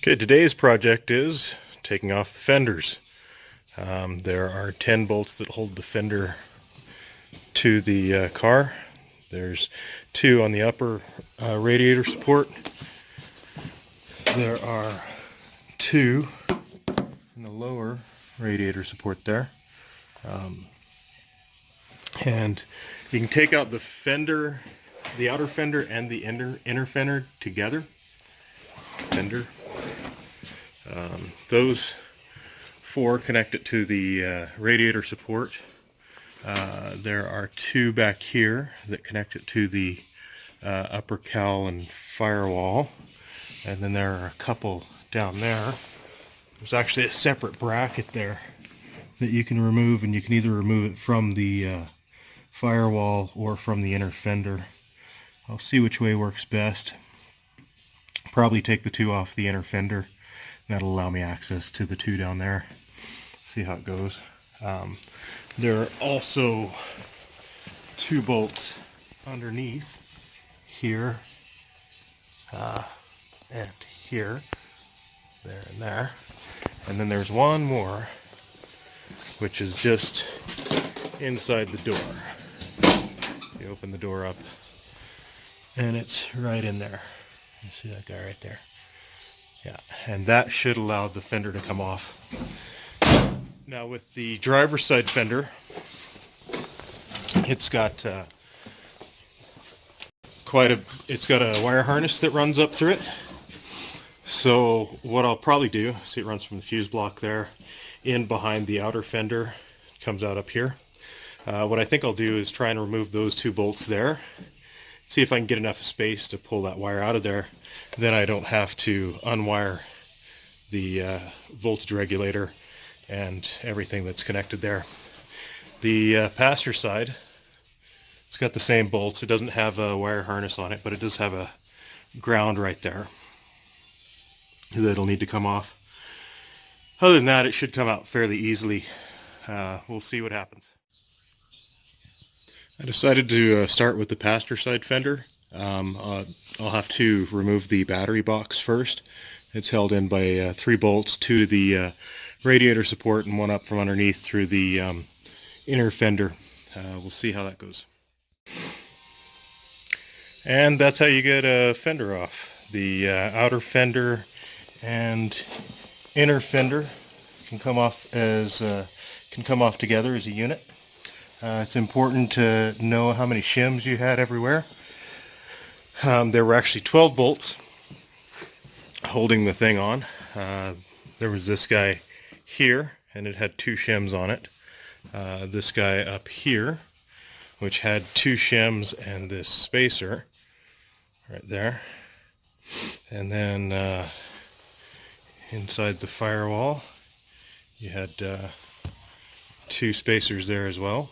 Okay, today's project is taking off the fenders. There are 10 bolts that hold the fender to the car. There's 2 on the upper radiator support. There are 2 in the lower radiator support there. And you can take out the fender, the outer fender and the inner fender together. Those 4 connect it to the radiator support. There are 2 back here that connect it to the upper cowl and firewall, and then there are a couple down there. There's actually a separate bracket there that you can remove, and you can either remove it from the firewall or from the inner fender. I'll see which way works best. Probably take the 2 off the inner fender. That'll allow me access to the 2 down there. See how it goes. There are also 2 bolts underneath here and here, there and there. And then there's one more, which is just inside the door. You open the door up, and it's right in there. You see that guy right there? Yeah, and that should allow the fender to come off. Now with the driver's side fender, it's got it's got a wire harness that runs up through it. So what I'll probably do, see it runs from the fuse block there in behind the outer fender, comes out up here. What I think I'll do is try and remove those 2 bolts there. See if I can get enough space to pull that wire out of there. Then I don't have to unwire the voltage regulator and everything that's connected there. The passenger side, it's got the same bolts. It doesn't have a wire harness on it, but it does have a ground right there that'll need to come off. Other than that, it should come out fairly easily. We'll see what happens. I decided to start with the passenger side fender. I'll have to remove the battery box first. It's held in by 3 bolts, 2 to the radiator support and 1 up from underneath through the inner fender. We'll see how that goes. And that's how you get a fender off. The outer fender and inner fender can come off together as a unit. It's important to know how many shims you had everywhere. There were actually 12 bolts holding the thing on. There was this guy here, and it had 2 shims on it. This guy up here, which had 2 shims and this spacer right there. And then inside the firewall, you had 2 spacers there as well.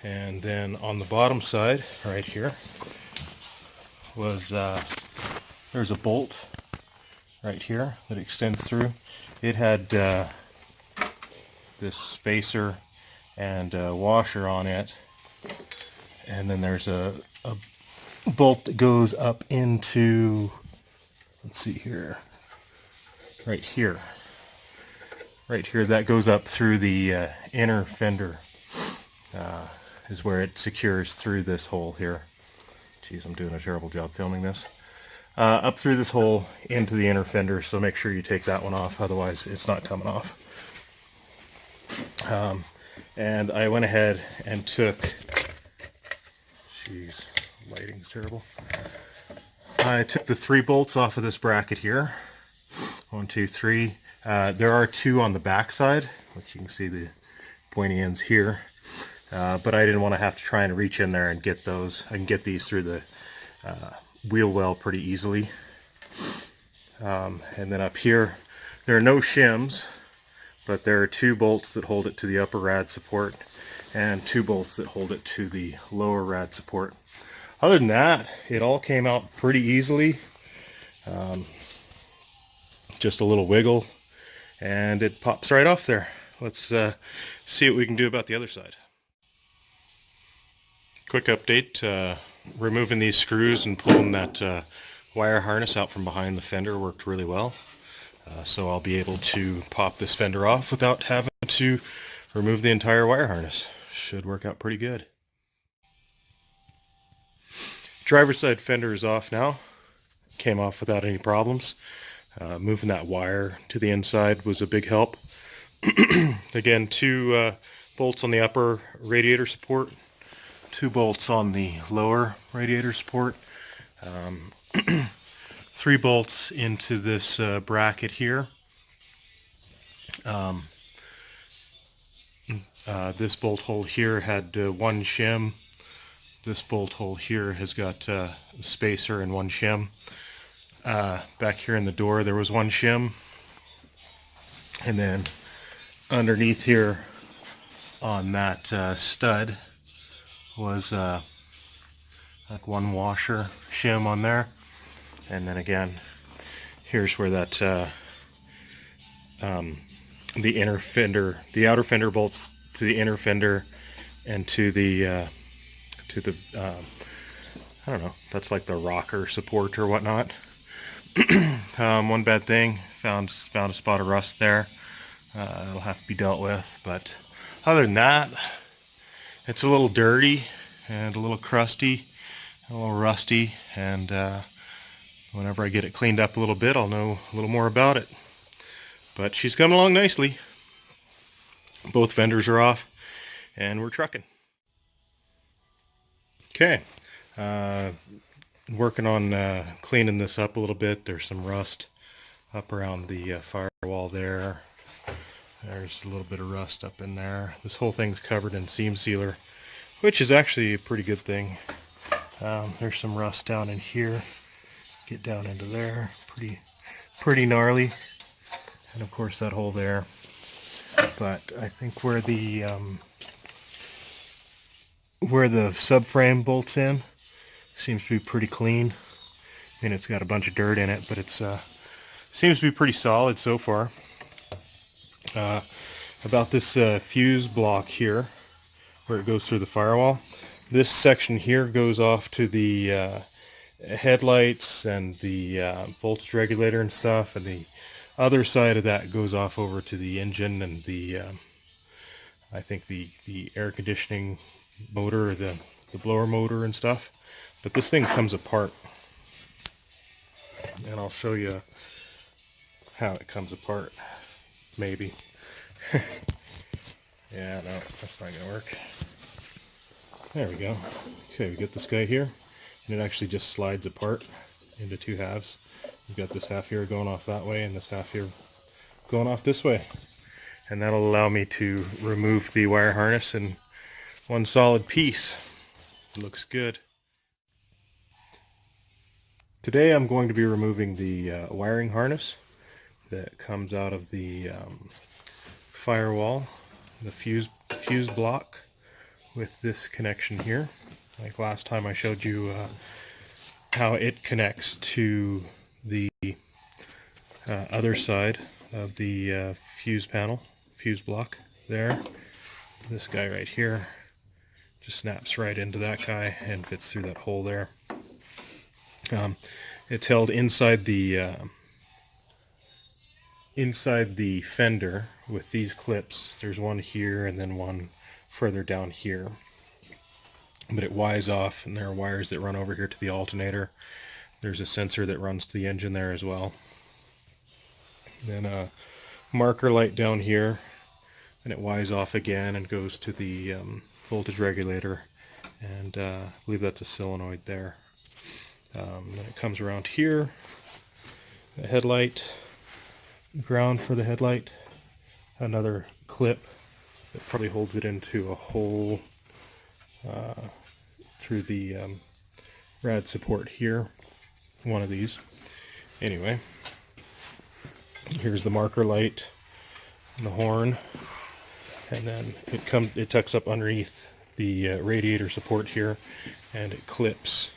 And then on the bottom side, right here, was there's a bolt right here that extends through. It had this spacer and a washer on it, and then there's a bolt that goes up into, let's see here, right here, that goes up through the inner fender. Is where it secures through this hole here. Geez, I'm doing a terrible job filming this. Up through this hole into the inner fender, so make sure you take that one off, otherwise it's not coming off. And I went ahead and took, geez, lighting's terrible. I took the 3 bolts off of this bracket here. 1, 2, 3. There are 2 on the back side, which you can see the pointy ends here. But I didn't want to have to try and reach in there and get those. I can get these through the wheel well pretty easily. And then up here, there are no shims, but there are 2 bolts that hold it to the upper rad support and 2 bolts that hold it to the lower rad support. Other than that, it all came out pretty easily. Just a little wiggle, and it pops right off there. Let's see what we can do about the other side. Quick update, removing these screws and pulling that wire harness out from behind the fender worked really well. So I'll be able to pop this fender off without having to remove the entire wire harness. Should work out pretty good. Driver's side fender is off now. Came off without any problems. Moving that wire to the inside was a big help. Again, 2 bolts on the upper radiator support, 2 bolts on the lower radiator support, 3 bolts into this bracket here. This bolt hole here had 1 shim. This bolt hole here has got a spacer and 1 shim. Back here in the door there was 1 shim. And then underneath here on that stud was like 1 washer shim on there. And then again, here's where that the inner fender, the outer fender bolts to the inner fender and to the I don't know, that's like the rocker support or whatnot. One bad thing, found a spot of rust there. It'll have to be dealt with, but other than that, it's a little dirty and a little crusty, a little rusty, and whenever I get it cleaned up a little bit, I'll know a little more about it. But she's coming along nicely. Both fenders are off, and we're trucking. Okay, working on cleaning this up a little bit. There's some rust up around the firewall there. There's a little bit of rust up in there. This whole thing's covered in seam sealer, which is actually a pretty good thing. There's some rust down in here. Get down into there. Pretty gnarly. And of course that hole there. But I think where the subframe bolts in seems to be pretty clean. I mean, it's got a bunch of dirt in it, but it's seems to be pretty solid so far. About this fuse block here, where it goes through the firewall, this section here goes off to the headlights and the voltage regulator and stuff, and the other side of that goes off over to the engine and the I think the air conditioning motor, the blower motor and stuff. But this thing comes apart, and I'll show you how it comes apart, maybe. Yeah, no, that's not gonna work. There we go. Okay, we get this guy here, and it actually just slides apart into 2 halves. We've got this half here going off that way, and this half here going off this way. And that'll allow me to remove the wire harness in one solid piece. Looks good. Today I'm going to be removing the wiring harness that comes out of the firewall, the fuse block, with this connection here. Like last time I showed you how it connects to the other side of the fuse block there. This guy right here just snaps right into that guy and fits through that hole there. It's held inside the fender with these clips. There's one here and then one further down here. But it wires off, and there are wires that run over here to the alternator. There's a sensor that runs to the engine there as well. Then a marker light down here, and it wires off again and goes to the voltage regulator, and I believe that's a solenoid there. Then it comes around here, the headlight, ground for the headlight, another clip that probably holds it into a hole through the rad support here, one of these. Anyway, here's the marker light and the horn, and then it tucks up underneath the radiator support here, and it clips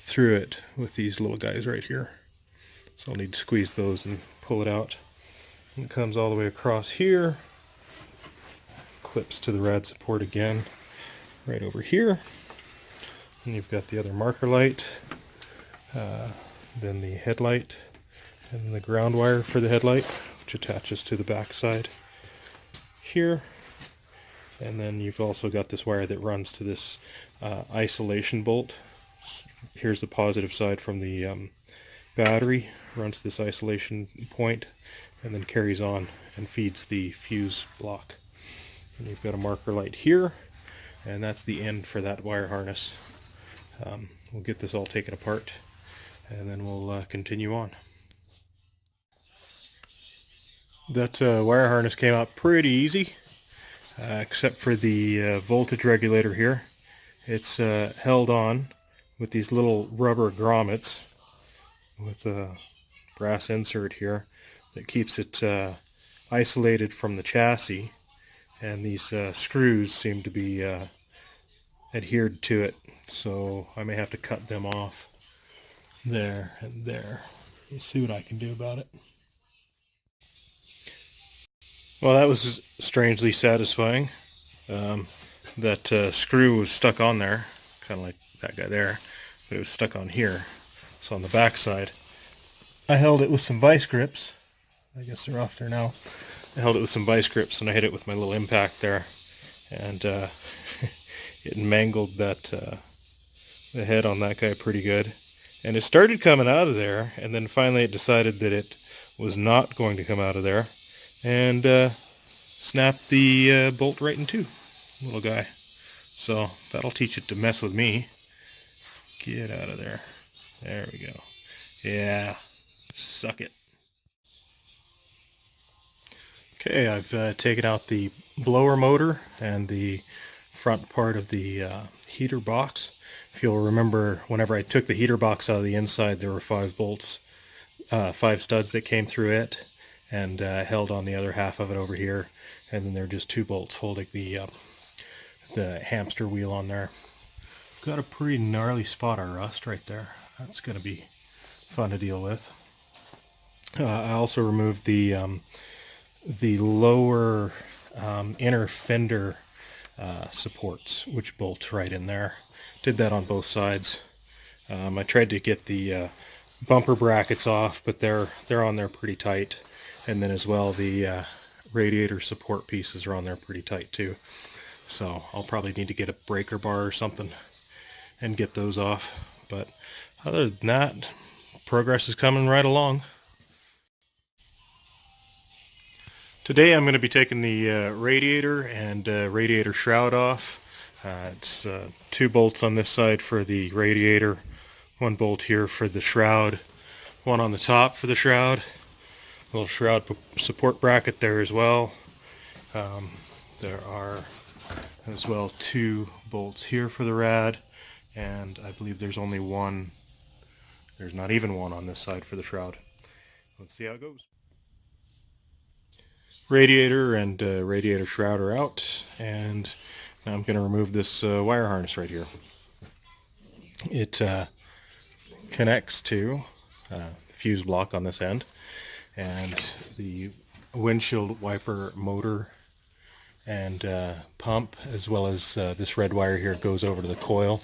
through it with these little guys right here. So I'll need to squeeze those and pull it out. And it comes all the way across here, clips to the rad support again, right over here. And you've got the other marker light then the headlight, and the ground wire for the headlight, which attaches to the back side here. And then you've also got this wire that runs to this isolation bolt. Here's the positive side from the battery, runs to this isolation point, and then carries on and feeds the fuse block. And you've got a marker light here, and that's the end for that wire harness. We'll get this all taken apart, and then we'll continue on. That wire harness came out pretty easy, except for the voltage regulator here. It's held on with these little rubber grommets with a brass insert here that keeps it isolated from the chassis, and these screws seem to be adhered to it, so I may have to cut them off there and there. We'll see what I can do about it. Well, that was strangely satisfying. That screw was stuck on there, kind of like that guy there, but it was stuck on here. So on the back side, I held it with some vice grips. I guess they're off there now. I held it with some vice grips, and I hit it with my little impact there, and it mangled that the head on that guy pretty good. And it started coming out of there, and then finally it decided that it was not going to come out of there, and snapped the bolt right in two, little guy. So that'll teach it to mess with me. Get out of there. There we go. Yeah, suck it. Okay, I've taken out the blower motor and the front part of the heater box. If you'll remember, whenever I took the heater box out of the inside, there were 5 bolts, 5 studs that came through it, and held on the other half of it over here, and then there are just 2 bolts holding the hamster wheel on there. Got a pretty gnarly spot of rust right there. That's going to be fun to deal with. I also removed the lower inner fender supports, which bolt right in there. Did that on both sides. I tried to get the bumper brackets off, but they're on there pretty tight. And then as well, the radiator support pieces are on there pretty tight too. So I'll probably need to get a breaker bar or something and get those off. But other than that, progress is coming right along. Today I'm going to be taking the radiator and radiator shroud off. It's 2 bolts on this side for the radiator, 1 bolt here for the shroud, 1 on the top for the shroud, a little shroud support bracket there as well. There are as well 2 bolts here for the rad, and I believe there's only 1, there's not even 1 on this side for the shroud. Let's see how it goes. Radiator and radiator shroud are out, and now I'm going to remove this wire harness right here. It connects to the fuse block on this end, and the windshield wiper motor and pump, as well as this red wire here, goes over to the coil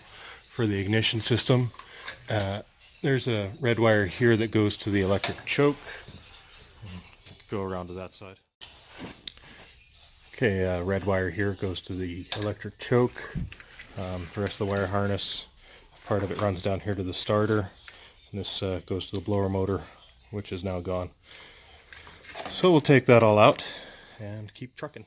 for the ignition system. There's a red wire here that goes to the electric choke. Go around to that side. Okay, red wire here goes to the electric choke. The rest of the wire harness, part of it runs down here to the starter. And this goes to the blower motor, which is now gone. So we'll take that all out and keep trucking.